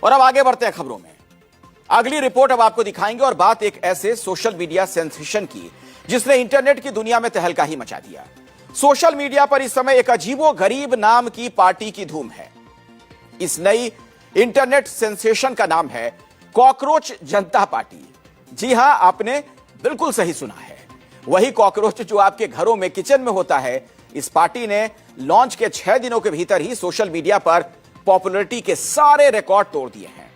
और अब आगे बढ़ते हैं खबरों में। अगली रिपोर्ट अब आपको दिखाएंगे और बात एक ऐसे सोशल मीडिया सेंसेशन की जिसने इंटरनेट की दुनिया में तहलका ही मचा दिया। सोशल मीडिया पर इस समय एक अजीबो गरीब नाम की पार्टी की धूम है। इस नई इंटरनेट सेंसेशन का नाम है कॉकरोच जनता पार्टी। जी हां, आपने बिल्कुल सही सुना है, वही कॉकरोच जो आपके घरों में किचन में होता है। इस पार्टी ने लॉन्च के 6 दिनों के भीतर ही सोशल मीडिया पर पॉपुलैरिटी के सारे रिकॉर्ड तोड़ दिए हैं।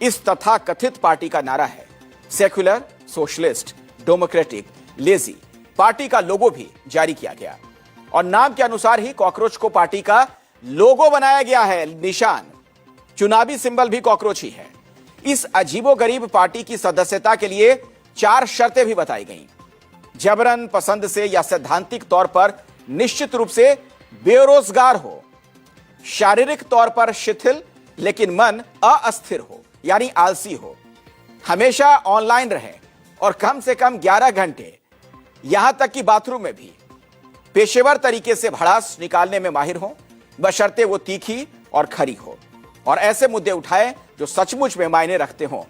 इस तथाकथित पार्टी का नारा है secular, socialist, democratic, lazy. Party का लोगो भी जारी किया गया और नाम के अनुसार ही कॉकरोच को पार्टी का लोगो बनाया गया है, निशान। चुनावी सिंबल भी कॉकरोच ही है। इस अजीबोगरीब पार्टी की सदस्यता के लिए 4 शर्तें भी बताई गईं। जबरन, पसंद से या सैद्धांतिक तौर पर निश्चित रूप से बेरोजगार हो, शारीरिक तौर पर शिथिल लेकिन मन अस्थिर हो यानी आलसी हो, हमेशा ऑनलाइन रहे और कम से कम 11 घंटे, यहां तक कि बाथरूम में भी पेशेवर तरीके से भड़ास निकालने में माहिर हो, बशर्ते वो तीखी और खरी हो, और ऐसे मुद्दे उठाए जो सचमुच में मायने रखते हों।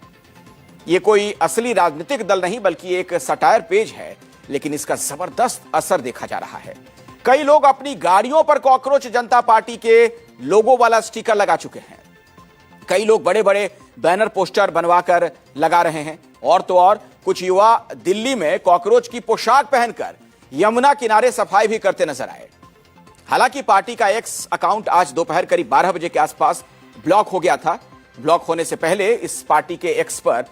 ये कोई असली राजनीतिक दल नहीं बल्कि एक सटायर पेज है, लेकिन इसका जबरदस्त असर देखा जा रहा है। कई लोग अपनी गाड़ियों पर कॉकरोच जनता पार्टी के लोगो वाला स्टिकर लगा चुके हैं। कई लोग बड़े बड़े बैनर पोस्टर बनवाकर लगा रहे हैं, और तो और कुछ युवा दिल्ली में कॉकरोच की पोशाक पहनकर यमुना किनारे सफाई भी करते नजर आए। हालांकि पार्टी का एक्स अकाउंट आज दोपहर करीब 12 बजे के आसपास ब्लॉक हो गया था। ब्लॉक होने से पहले इस पार्टी के एक्स पर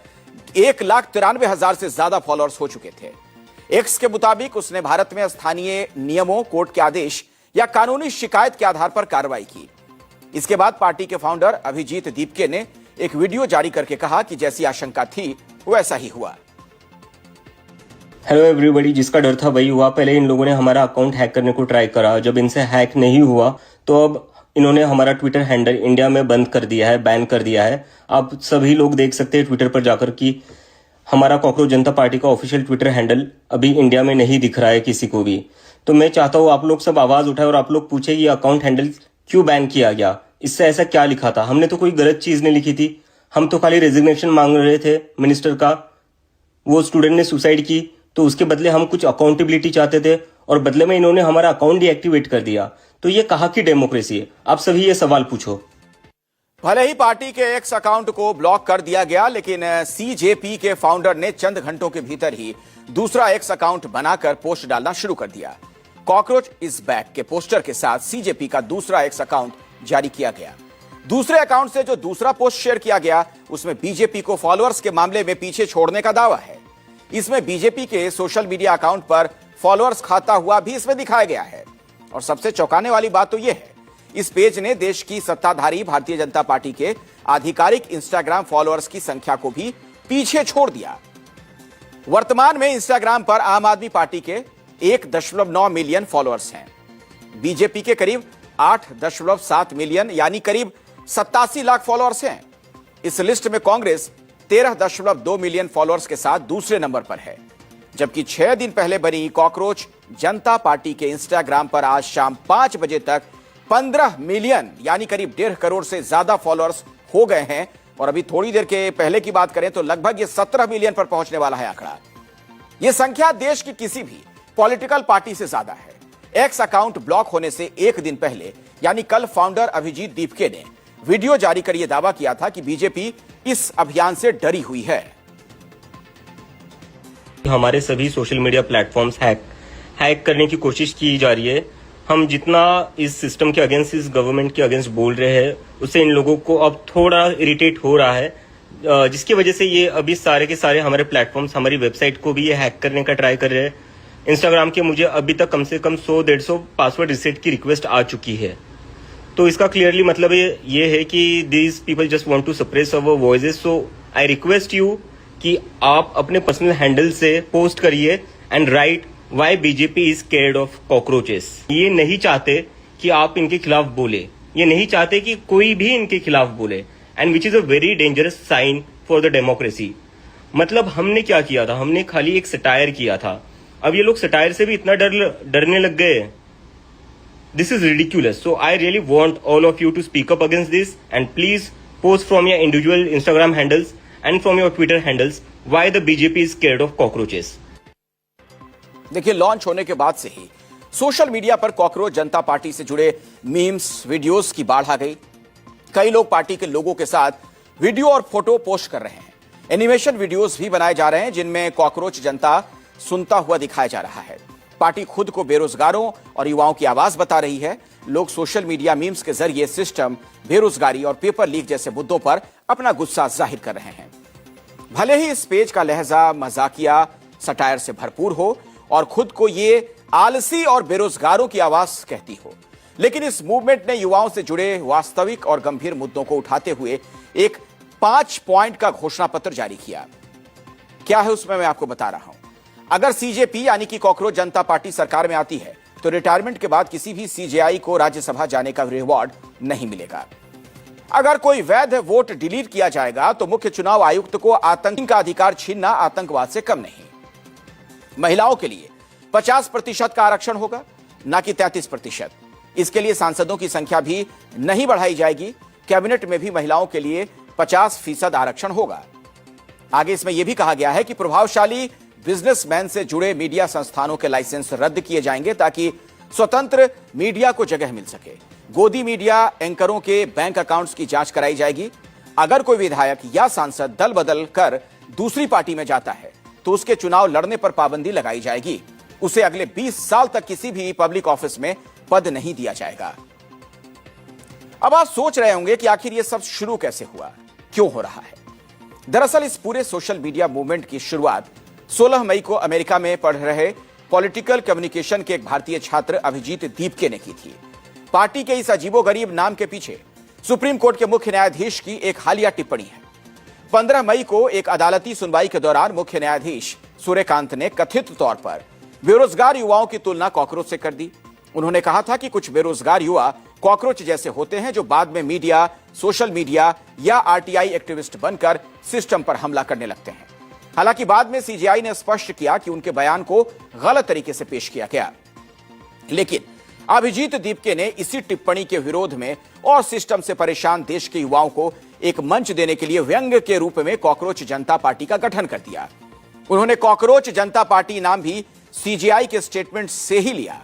1,93,000 से ज्यादा फॉलोअर्स हो चुके थे। एक्स के मुताबिक उसने भारत में स्थानीय नियमों, कोर्ट के आदेश या कानूनी शिकायत के आधार पर कार्रवाई की। इसके बाद पार्टी के फाउंडर अभिजीत दीपके ने एक वीडियो जारी करके कहा कि जैसी आशंका थी वैसा ही हुआ। हेलो एवरीबॉडी, जिसका डर था वही हुआ। पहले इन लोगों ने हमारा अकाउंट हैक करने को ट्राई करा, जब इनसे हैक नहीं हुआ तो अब इन्होंने हमारा ट्विटर हैंडल इंडिया में बंद कर दिया है, बैन कर दिया है। आप सभी लोग देख सकते हैं ट्विटर पर जाकर कि हमारा कॉकरोच जनता पार्टी का ऑफिशियल ट्विटर हैंडल अभी इंडिया में नहीं दिख रहा है किसी को भी। तो मैं चाहता हूँ आप लोग सब आवाज उठाए और आप लोग पूछे ये अकाउंट हैंडल क्यों बैन किया गया, इससे ऐसा क्या लिखा था। हमने तो कोई गलत चीज नहीं लिखी थी, हम तो खाली रेजिग्नेशन मांग रहे थे मिनिस्टर का। वो स्टूडेंट ने सुसाइड की तो उसके बदले हम कुछ अकाउंटेबिलिटी चाहते थे और बदले में इन्होंने हमारा अकाउंट डीएक्टिवेट कर दिया। तो ये कहाँ की डेमोक्रेसी है? आप सभी ये सवाल पूछो। भले ही पार्टी के एक्स अकाउंट को ब्लॉक कर दिया गया, लेकिन सीजेपी के फाउंडर ने चंद घंटों के भीतर ही दूसरा एक्स अकाउंट बनाकर पोस्ट डालना शुरू कर दिया। कॉकरोच इज बैक के पोस्टर के साथ सीजेपी का दूसरा एक्स अकाउंट जारी किया गया। दूसरे अकाउंट से जो दूसरा पोस्ट शेयर किया गया उसमें बीजेपी को फॉलोअर्स के मामले में पीछे छोड़ने का दावा है। इसमें बीजेपी के सोशल मीडिया अकाउंट पर फॉलोअर्स खाता हुआ भी इसमें दिखाया गया है। और सबसे चौंकाने वाली बात तो यह है, इस पेज ने देश की सत्ताधारी भारतीय जनता पार्टी के आधिकारिक इंस्टाग्राम फॉलोअर्स की संख्या को भी पीछे छोड़ दिया। वर्तमान में इंस्टाग्राम पर आम आदमी पार्टी के 1.9 मिलियन फॉलोअर्स हैं। बीजेपी के करीब 8.7 मिलियन यानी करीब 87 लाख फॉलोअर्स हैं। इस लिस्ट में कांग्रेस 13.2 मिलियन फॉलोअर्स के साथ दूसरे नंबर पर है, जबकि 6 दिन पहले बनी कॉकरोच जनता पार्टी के इंस्टाग्राम पर आज शाम 5 बजे तक 15 मिलियन यानी करीब 1.5 करोड़ से ज्यादा फॉलोअर्स हो गए हैं। और अभी थोड़ी देर के पहले की बात करें तो लगभग ये 17 मिलियन पर पहुंचने वाला है आंकड़ा। यह संख्या देश की किसी भी पॉलिटिकल पार्टी से ज्यादा है। एक्स अकाउंट ब्लॉक होने से एक दिन पहले यानी कल फाउंडर अभिजीत दीपके ने वीडियो जारी कर यह दावा किया था कि बीजेपी इस अभियान से डरी हुई है। हमारे सभी सोशल मीडिया प्लेटफॉर्म्स हैक करने की कोशिश की जा रही है। हम जितना इस सिस्टम के अगेंस्ट, इस गवर्नमेंट के अगेंस्ट बोल रहे हैं, उससे इन लोगों को अब थोड़ा इरिटेट हो रहा है, जिसकी वजह से ये अभी सारे के सारे हमारे प्लेटफॉर्म्स, हमारी वेबसाइट को भी ये हैक करने का ट्राई कर रहे हैं। इंस्टाग्राम के मुझे अभी तक कम से कम 100-150 पासवर्ड रिसेट की रिक्वेस्ट आ चुकी है। तो इसका क्लियरली मतलब ये है कि these people just want to suppress our voices. So I request you कि आप अपने पर्सनल हैंडल से पोस्ट करिए and write why BJP is scared of cockroaches. ये नहीं चाहते कि आप इनके खिलाफ बोले, ये नहीं चाहते कि कोई भी इनके खिलाफ बोले, and which is a very dangerous sign for the democracy. मतलब हमने क्या किया था? हमने खाली एक सटायर किया था। अब ये लोग सटायर से भी इतना डरने लग गए। This is ridiculous. So I really want all of you to speak up against this and please post from your individual Instagram handles and from your Twitter handles why the BJP is scared of cockroaches. देखिए, launch होने के बाद से ही social media पर cockroach जनता party से जुड़े memes, videos की बाढ़ आ गई। कई लोग पार्टी के लोगों के साथ वीडियो और फोटो पोस्ट कर रहे हैं। एनिमेशन वीडियोस भी बनाए जा रहे हैं जिनमें कॉकरोच जनता सुनता हुआ दिखाया जा रहा है। पार्टी खुद को बेरोजगारों और युवाओं की आवाज बता रही है। लोग सोशल मीडिया मीम्स के जरिए सिस्टम, बेरोजगारी और पेपर लीक जैसे मुद्दों पर अपना गुस्सा जाहिर कर रहे हैं। भले ही इस पेज का लहजा मजाकिया, सटायर से भरपूर हो और खुद को ये आलसी और बेरोजगारों की आवाज कहती हो, लेकिन इस मूवमेंट ने युवाओं से जुड़े वास्तविक और गंभीर मुद्दों को उठाते हुए एक 5 पॉइंट का घोषणा पत्र जारी किया। क्या है उसमें, मैं आपको बता रहा हूं। अगर सीजेपी यानी कि कॉकरोच जनता पार्टी सरकार में आती है तो रिटायरमेंट के बाद किसी भी सीजेआई को राज्यसभा जाने का रिवॉर्ड नहीं मिलेगा। अगर कोई वैध वोट डिलीट किया जाएगा तो मुख्य चुनाव आयुक्त को आतंकी का अधिकार छीनना आतंकवाद से कम नहीं। महिलाओं के लिए 50% का आरक्षण होगा, ना कि 33%। इसके लिए सांसदों की संख्या भी नहीं बढ़ाई जाएगी। कैबिनेट में भी महिलाओं के लिए 50% आरक्षण होगा। आगे इसमें यह भी कहा गया है कि प्रभावशाली बिजनेसमैन से जुड़े मीडिया संस्थानों के लाइसेंस रद्द किए जाएंगे ताकि स्वतंत्र मीडिया को जगह मिल सके। गोदी मीडिया एंकरों के बैंक अकाउंट्स की जांच कराई जाएगी। अगर कोई विधायक या सांसद दल बदल कर दूसरी पार्टी में जाता है तो उसके चुनाव लड़ने पर पाबंदी लगाई जाएगी। उसे अगले 20 साल तक किसी भी पब्लिक ऑफिस में पद नहीं दिया जाएगा। अब आप सोच रहे होंगे कि आखिर यह सब शुरू कैसे हुआ, क्यों हो रहा है। दरअसल इस पूरे सोशल मीडिया मूवमेंट की शुरुआत 16 मई को अमेरिका में पढ़ रहे पॉलिटिकल कम्युनिकेशन के एक भारतीय छात्र अभिजीत दीपके ने की थी। पार्टी के इस अजीबोगरीब नाम के पीछे सुप्रीम कोर्ट के मुख्य न्यायाधीश की एक हालिया टिप्पणी है। 15 मई को एक अदालती सुनवाई के दौरान मुख्य न्यायाधीश सूर्यकांत ने कथित तौर पर बेरोजगार युवाओं की तुलना कॉकरोच से कर दी। उन्होंने कहा था कि कुछ बेरोजगार युवा कॉकरोच जैसे होते हैं जो बाद में मीडिया, सोशल मीडिया या आरटीआई एक्टिविस्ट बनकर सिस्टम पर हमला करने लगते हैं। हालांकि बाद में सीजेआई ने स्पष्ट किया कि उनके बयान को गलत तरीके से पेश किया गया। लेकिन अभिजीत दीपके ने इसी टिप्पणी के विरोध में और सिस्टम से परेशान देश के युवाओं को एक मंच देने के लिए व्यंग्य के रूप में कॉकरोच जनता पार्टी का गठन कर दिया। उन्होंने कॉकरोच जनता पार्टी नाम भी सीजेआई के स्टेटमेंट से ही लिया।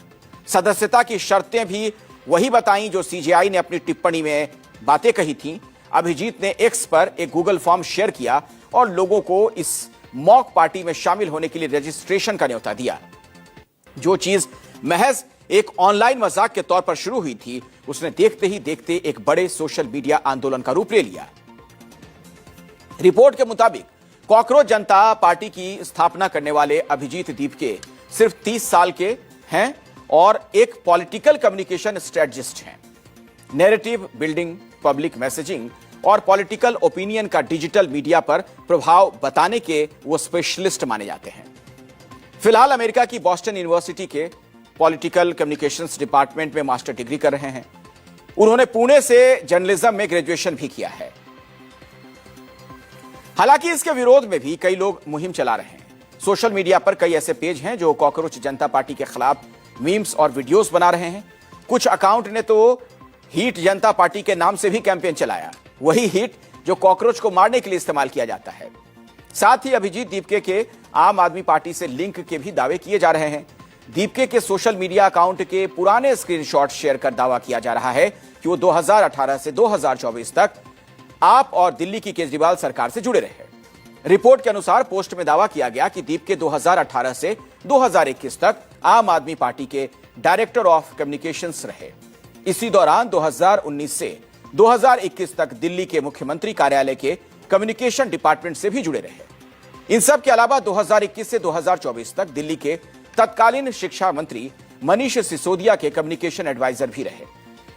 सदस्यता की शर्तें भी वही बताई जो सीजेआई ने अपनी टिप्पणी में बातें कही थीं। अभिजीत ने एक्स पर एक गूगल फॉर्म शेयर किया और लोगों को इस मॉक पार्टी में शामिल होने के लिए रजिस्ट्रेशन का न्योता दिया। जो चीज महज एक ऑनलाइन मजाक के तौर पर शुरू हुई थी, उसने देखते ही देखते एक बड़े सोशल मीडिया आंदोलन का रूप ले लिया। रिपोर्ट के मुताबिक कॉकरोच जनता पार्टी की स्थापना करने वाले अभिजीत दीपके सिर्फ 30 साल के हैं और एक पॉलिटिकल कम्युनिकेशन स्ट्रेटजिस्ट हैं। नैरेटिव बिल्डिंग, पब्लिक मैसेजिंग और पॉलिटिकल ओपिनियन का डिजिटल मीडिया पर प्रभाव बताने के वो स्पेशलिस्ट माने जाते हैं। फिलहाल अमेरिका की बॉस्टन यूनिवर्सिटी के पॉलिटिकल कम्युनिकेशंस डिपार्टमेंट में मास्टर डिग्री कर रहे हैं। उन्होंने पुणे से जर्नलिज्म में ग्रेजुएशन भी किया है। हालांकि इसके विरोध में भी कई लोग मुहिम चला रहे हैं। सोशल मीडिया पर कई ऐसे पेज हैं जो कॉकरोच जनता पार्टी के खिलाफ मीम्स और वीडियोस बना रहे हैं। कुछ अकाउंट ने तो हीट जनता पार्टी के नाम से भी कैंपेन चलाया, वही हीट जो कॉकरोच को मारने के लिए इस्तेमाल किया जाता है। साथ ही अभिजीत दीपके के आम आदमी पार्टी से लिंक के भी दावे किए जा रहे हैं। दीपके के सोशल मीडिया अकाउंट के पुराने स्क्रीनशॉट शेयर कर दावा किया जा रहा है कि वो 2018 से 2024 तक आप और दिल्ली की केजरीवाल सरकार से जुड़े रहे। रिपोर्ट के अनुसार पोस्ट में दावा किया गया कि दीपके 2018 से 2021 तक आम आदमी पार्टी के डायरेक्टर ऑफ कम्युनिकेशंस रहे। इसी दौरान 2019 से 2021 तक दिल्ली के मुख्यमंत्री कार्यालय के कम्युनिकेशन डिपार्टमेंट से भी जुड़े रहे। इन सब के अलावा 2021 से 2024 तक दिल्ली के तत्कालीन शिक्षा मंत्री मनीष सिसोदिया के कम्युनिकेशन एडवाइजर भी रहे।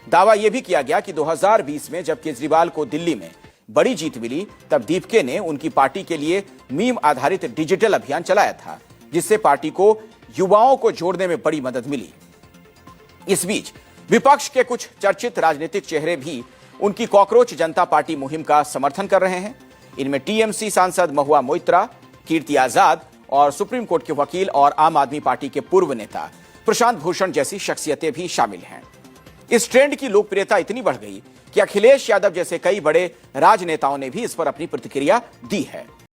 दावा यह भी किया गया कि 2020 में जब केजरीवाल को दिल्ली में बड़ी जीत मिली, तब दीपके ने उनकी पार्टी के लिए मीम आधारित डिजिटल अभियान चलाया था, जिससे पार्टी को युवाओं को जोड़ने में बड़ी मदद मिली। इस बीच विपक्ष के कुछ चर्चित राजनीतिक चेहरे भी उनकी कॉकरोच जनता पार्टी मुहिम का समर्थन कर रहे हैं। इनमें टीएमसी सांसद महुआ मोइत्रा, कीर्ति आजाद और सुप्रीम कोर्ट के वकील और आम आदमी पार्टी के पूर्व नेता प्रशांत भूषण जैसी शख्सियतें भी शामिल हैं। इस ट्रेंड की लोकप्रियता इतनी बढ़ गई कि अखिलेश यादव जैसे कई बड़े राजनेताओं ने भी इस पर अपनी प्रतिक्रिया दी है।